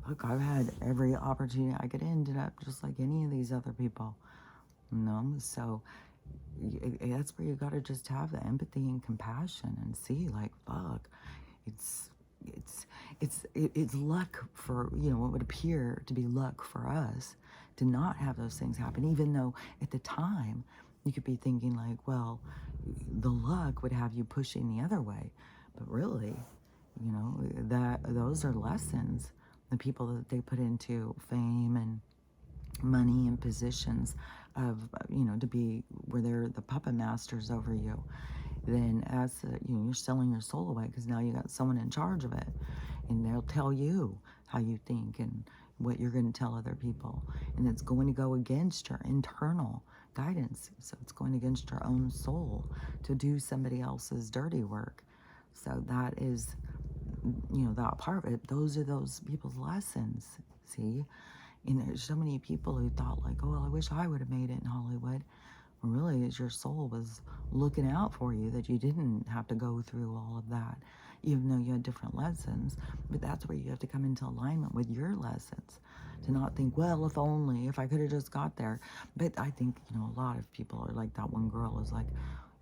look, I've had every opportunity I could end up just like any of these other people. You know? So that's where you got to just have the empathy and compassion and see like, fuck, it's it's luck for, you know, what would appear to be luck for us to not have those things happen, even though at the time you could be thinking like, well, the luck would have you pushing the other way. But really, you know, that those are lessons. The people that they put into fame and money and positions of, you know, to be where they're the puppet masters over you, then as you know, you're selling your soul away because now you got someone in charge of it, and they'll tell you how you think and what you're going to tell other people, and it's going to go against your internal guidance. So it's going against your own soul to do somebody else's dirty work. So that is, you know, that part of it. Those are those people's lessons. See, and there's so many people who thought like, oh, well, I wish I would have made it in Hollywood. Well, really, it's your soul was looking out for you that you didn't have to go through all of that, even though you had different lessons. But that's where you have to come into alignment with your lessons, to not think, well, if only, if I could have just got there. But I think, you know, a lot of people are like that one girl is like,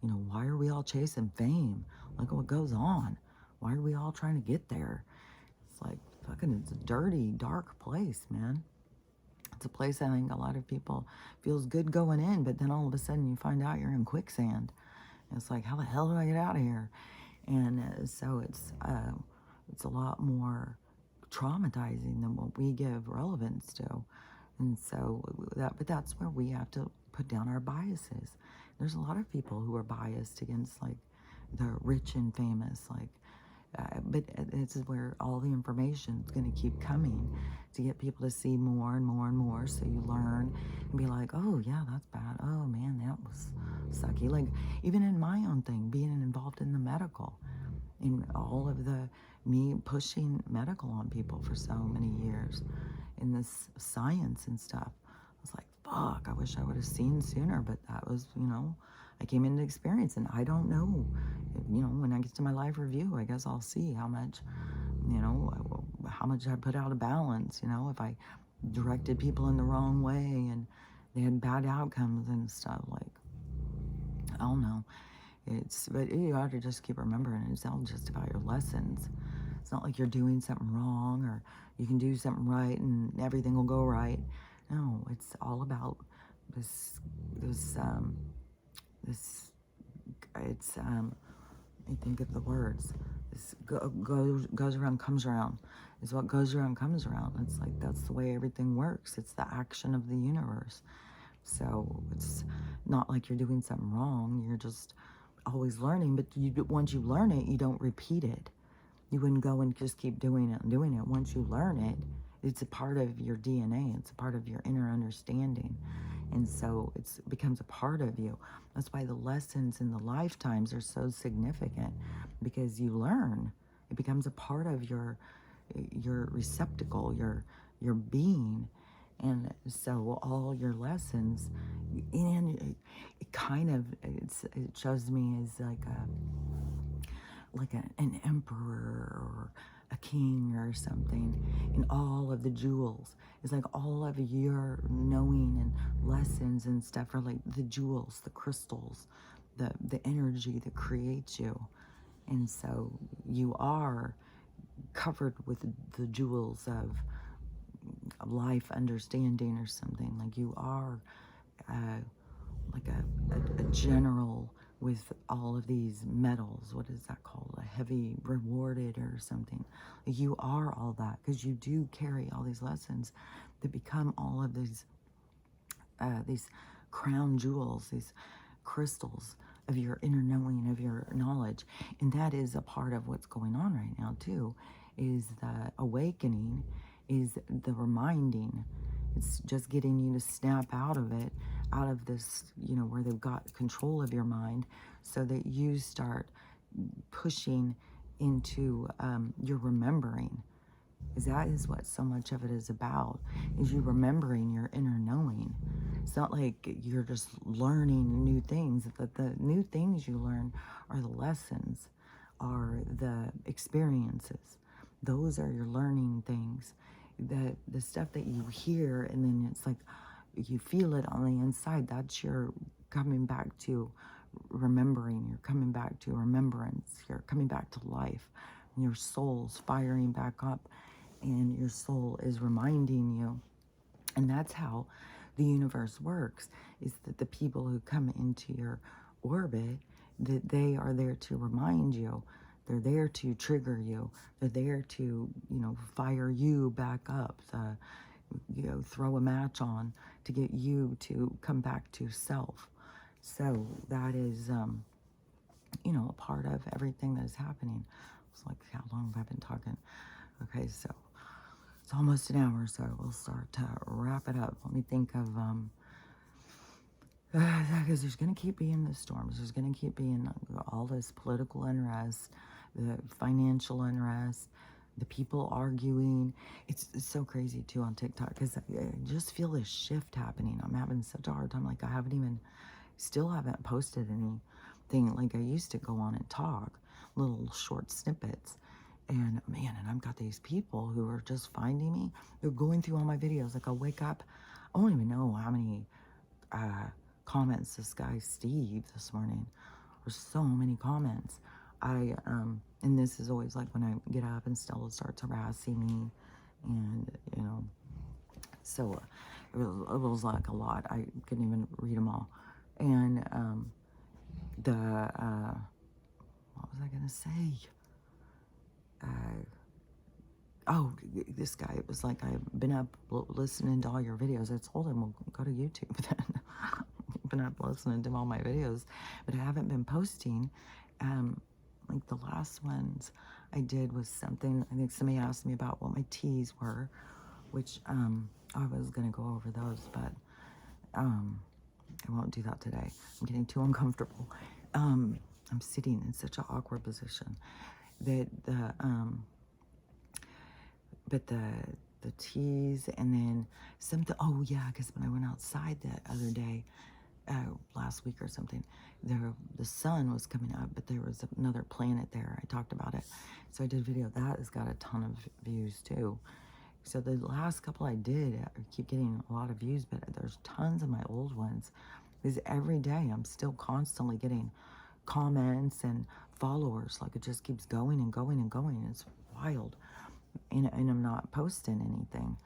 you know, why are we all chasing fame? Look at what goes on. Why are we all trying to get there? It's like, fucking, it's a dirty, dark place, man. It's a place I think a lot of people feels good going in, but then all of a sudden you find out you're in quicksand. It's like, how the hell do I get out of here? And so it's a lot more traumatizing than what we give relevance to. And so but that's where we have to put down our biases. There's a lot of people who are biased against like the rich and famous, like but this is where all the information is going to keep coming to get people to see more and more and more. So you learn and be like, oh, yeah, that's bad. Oh, man, that was sucky. Like, even in my own thing, being involved in the medical, in all of me pushing medical on people for so many years in this science and stuff. I was like, fuck, I wish I would have seen sooner, but that was, you know, I came into experience, and I don't know, you know, when I get to my live review, I guess I'll see how much, you know, how much I put out of balance, you know, if I directed people in the wrong way and they had bad outcomes and stuff, like, I don't know. But you have to just keep remembering, it's not just about your lessons. It's not like you're doing something wrong or you can do something right and everything will go right. No, it's all about this, it's, I think of the words. This goes around, comes around. Is what goes around, comes around. It's like, that's the way everything works. It's the action of the universe. So it's not like you're doing something wrong. You're just always learning. But once you learn it, you don't repeat it. You wouldn't go and just keep doing it and doing it. Once you learn it, it's a part of your DNA. It's a part of your inner understanding. And so it becomes a part of you. That's why the lessons in the lifetimes are so significant, because you learn. It becomes a part of your receptacle, your being. And so all your lessons, and it kind of, it shows me as like an emperor or a king or something, and all of the jewels. It's like all of your knowing and lessons and stuff are like the jewels, the crystals, the energy that creates you. And so you are covered with the jewels of life understanding or something. Like you are like a general with all of these metals. What is that called? A heavy rewarded or something. You are all that, because you do carry all these lessons that become all of these crown jewels, these crystals of your inner knowing, of your knowledge. And that is a part of what's going on right now too, is the awakening is the reminding. It's just getting you to snap out of it, out of this, where they've got control of your mind, so that you start pushing into your remembering. Is that is what so much of it is about, is you remembering your inner knowing. It's not like you're just learning new things. The new things you learn are the lessons, are the experiences. Those are your learning things. The stuff that you hear, and then it's like you feel it on the inside, that's your coming back to remembering. You're coming back to remembrance. You're coming back to life. Your soul's firing back up, and your soul is reminding you. And that's how the universe works, is that the people who come into your orbit, that they are there to remind you. They're there to trigger you. They're there to, fire you back up, throw a match on to get you to come back to self. So that is, a part of everything that is happening. It's like, how long have I been talking? Okay, so it's almost an hour, so we'll start to wrap it up. Let me think of, because there's going to keep being the storms. There's going to keep being all this political unrest, the financial unrest, the people arguing. It's so crazy, too, on TikTok, because I just feel this shift happening. I'm having such a hard time. Like, I still haven't posted anything. Like, I used to go on and talk, little short snippets. And man, and I've got these people who are just finding me. They're going through all my videos. Like, I'll wake up. I don't even know how many comments this guy Steve this morning. There's so many comments. And this is always like when I get up and Stella starts harassing me, and so it was like a lot. I couldn't even read them all. And what was I gonna say? Oh, this guy, it was like, I've been up listening to all your videos. I told him, well, go to YouTube then. I've been up listening to all my videos, but I haven't been posting. Like the last ones I did was something, I think somebody asked me about what my teas were, which I was going to go over those, but I won't do that today. I'm getting too uncomfortable. I'm sitting in such an awkward position that but the teas, and then something, oh yeah, because when I went outside that other day, last week or something, the sun was coming up, but there was another planet there. I talked about it, so I did a video that has got a ton of views too. So the last couple I did, I keep getting a lot of views, but there's tons of my old ones, because every day I'm still constantly getting comments and followers. Like, it just keeps going and going and going. It's wild. And I'm not posting anything.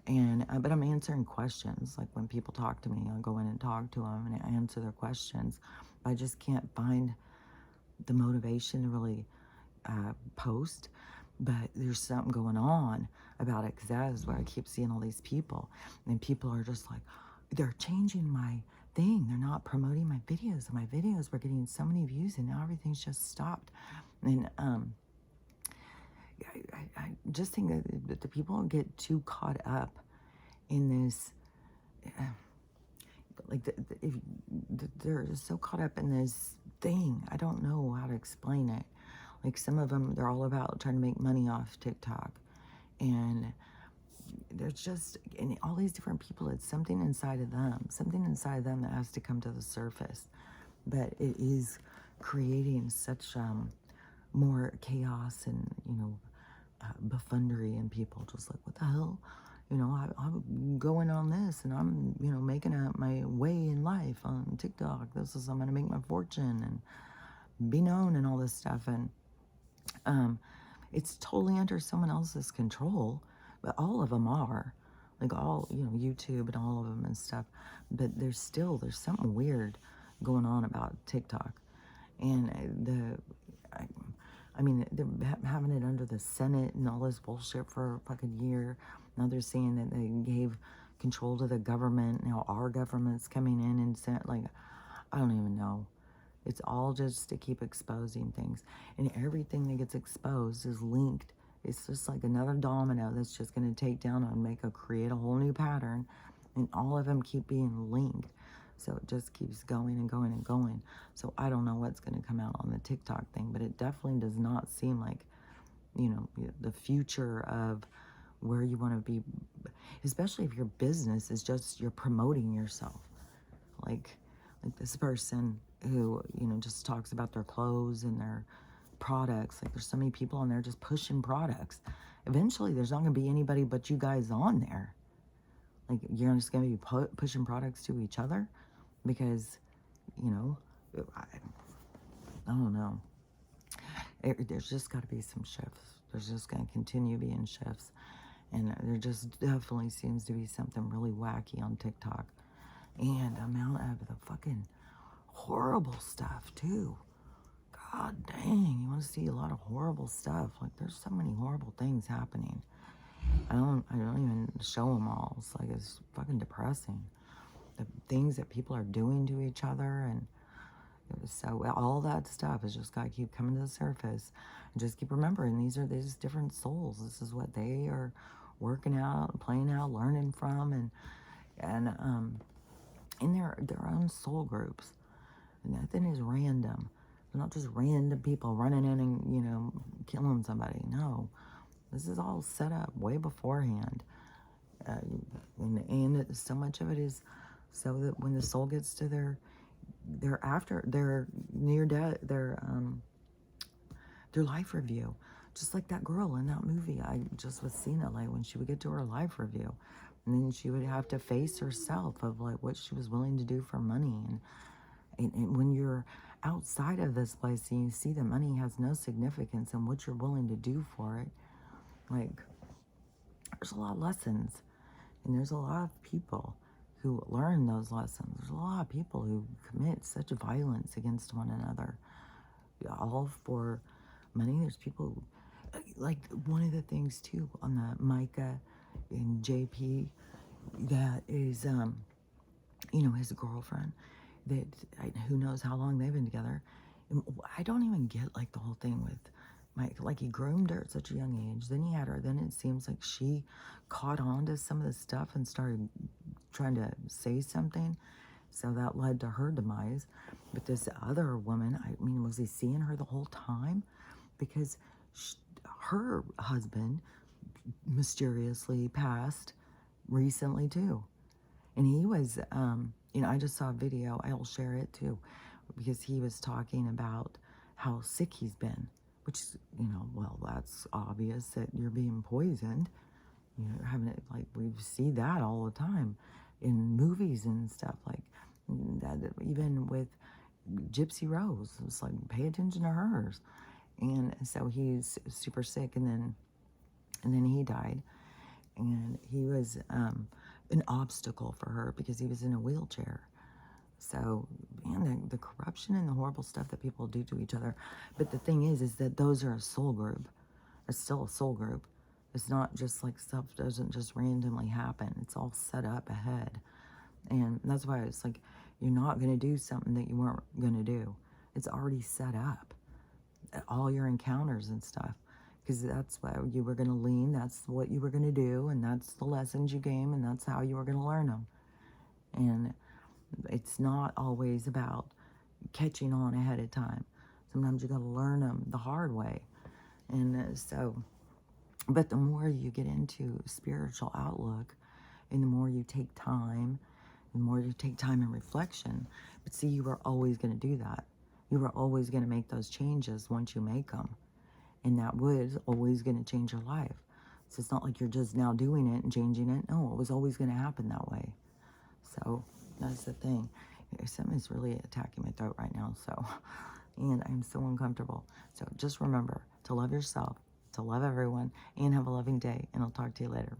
And but I'm answering questions. Like, when people talk to me, I'll go in and talk to them and answer their questions. I just can't find the motivation to really post. But there's something going on about it, because that is where I keep seeing all these people. And people are just like, they're changing my thing. They're not promoting my videos. And my videos were getting so many views, and now everything's just stopped. And I just think that the people get too caught up in this, like, they're so caught up in this thing. I don't know how to explain it. Like, some of them, they're all about trying to make money off TikTok. And there's just, and all these different people, it's something inside of them that has to come to the surface. But it is creating such more chaos and, buffoonery in people. Just like, what the hell? I'm going on this, and I'm, making my way in life on TikTok. I'm going to make my fortune and be known and all this stuff. And it's totally under someone else's control, but all of them are. Like, all, YouTube and all of them and stuff. But there's something weird going on about TikTok. And I mean, they're having it under the Senate and all this bullshit for a fucking year. Now they're saying that they gave control to the government. Now our government's coming in and saying, like, I don't even know. It's all just to keep exposing things. And everything that gets exposed is linked It's just like another domino that's just going to take down and create a whole new pattern, and all of them keep being linked. So it just keeps going and going and going. So I don't know what's going to come out on the TikTok thing, but it definitely does not seem like, the future of where you want to be, especially if your business is just you're promoting yourself. Like this person who, just talks about their clothes and their products. Like, there's so many people on there just pushing products. Eventually, there's not going to be anybody but you guys on there. Like, you're just going to be pushing products to each other because, I don't know. There's just got to be some shifts. There's just going to continue being shifts. And there just definitely seems to be something really wacky on TikTok. And amount of the fucking horrible stuff, too. God dang, you want to see a lot of horrible stuff. Like, there's so many horrible things happening. I don't even show them all. It's like, it's fucking depressing. The things that people are doing to each other, and so all that stuff has just got to keep coming to the surface. And just keep remembering, these are these different souls. This is what they are working out, playing out, learning from, and in their own soul groups. And nothing is random. They're not just random people running in and, killing somebody. No, this is all set up way beforehand. And so much of it is so that when the soul gets to their near death, their life review, just like that girl in that movie I just was seeing it, like when she would get to her life review, and then she would have to face herself of like what she was willing to do for money, and when you're outside of this place and you see that money has no significance and what you're willing to do for it, like, there's a lot of lessons, and there's a lot of people who learn those lessons. There's a lot of people who commit such violence against one another, all for money. There's people, like, one of the things too on the Micah and JP, that is, his girlfriend, that who knows how long they've been together. And I don't even get like the whole thing with Mike. Like, he groomed her at such a young age, then he had her, then it seems like she caught on to some of the stuff and started trying to say something, so that led to her demise. But this other woman, I mean, was he seeing her the whole time? Because her husband mysteriously passed recently too. And he was, I just saw a video, I'll share it too, because he was talking about how sick he's been, which is, well, that's obvious that you're being poisoned. Having it, like, we see that all the time in movies and stuff, like that. Even with Gypsy Rose, it's like, pay attention to hers. And so he's super sick, and then he died, and he was an obstacle for her because he was in a wheelchair. So, man, the corruption and the horrible stuff that people do to each other. But the thing is that those are a soul group. It's still a soul group. It's not just like stuff doesn't just randomly happen. It's all set up ahead. And that's why it's like, you're not going to do something that you weren't going to do. It's already set up. All your encounters and stuff. Because that's where you were going to lean. That's what you were going to do. And that's the lessons you gain. And that's how you were going to learn them. And it's not always about catching on ahead of time. Sometimes you got to learn them the hard way. And but the more you get into spiritual outlook, and the more you take time, and reflection. But see, you were always going to do that. You were always going to make those changes once you make them. And that was always going to change your life. So it's not like you're just now doing it and changing it. No, it was always going to happen that way. So that's the thing. Something's really attacking my throat right now. So, and I'm so uncomfortable. So just remember to love yourself, to love everyone, and have a loving day. And I'll talk to you later.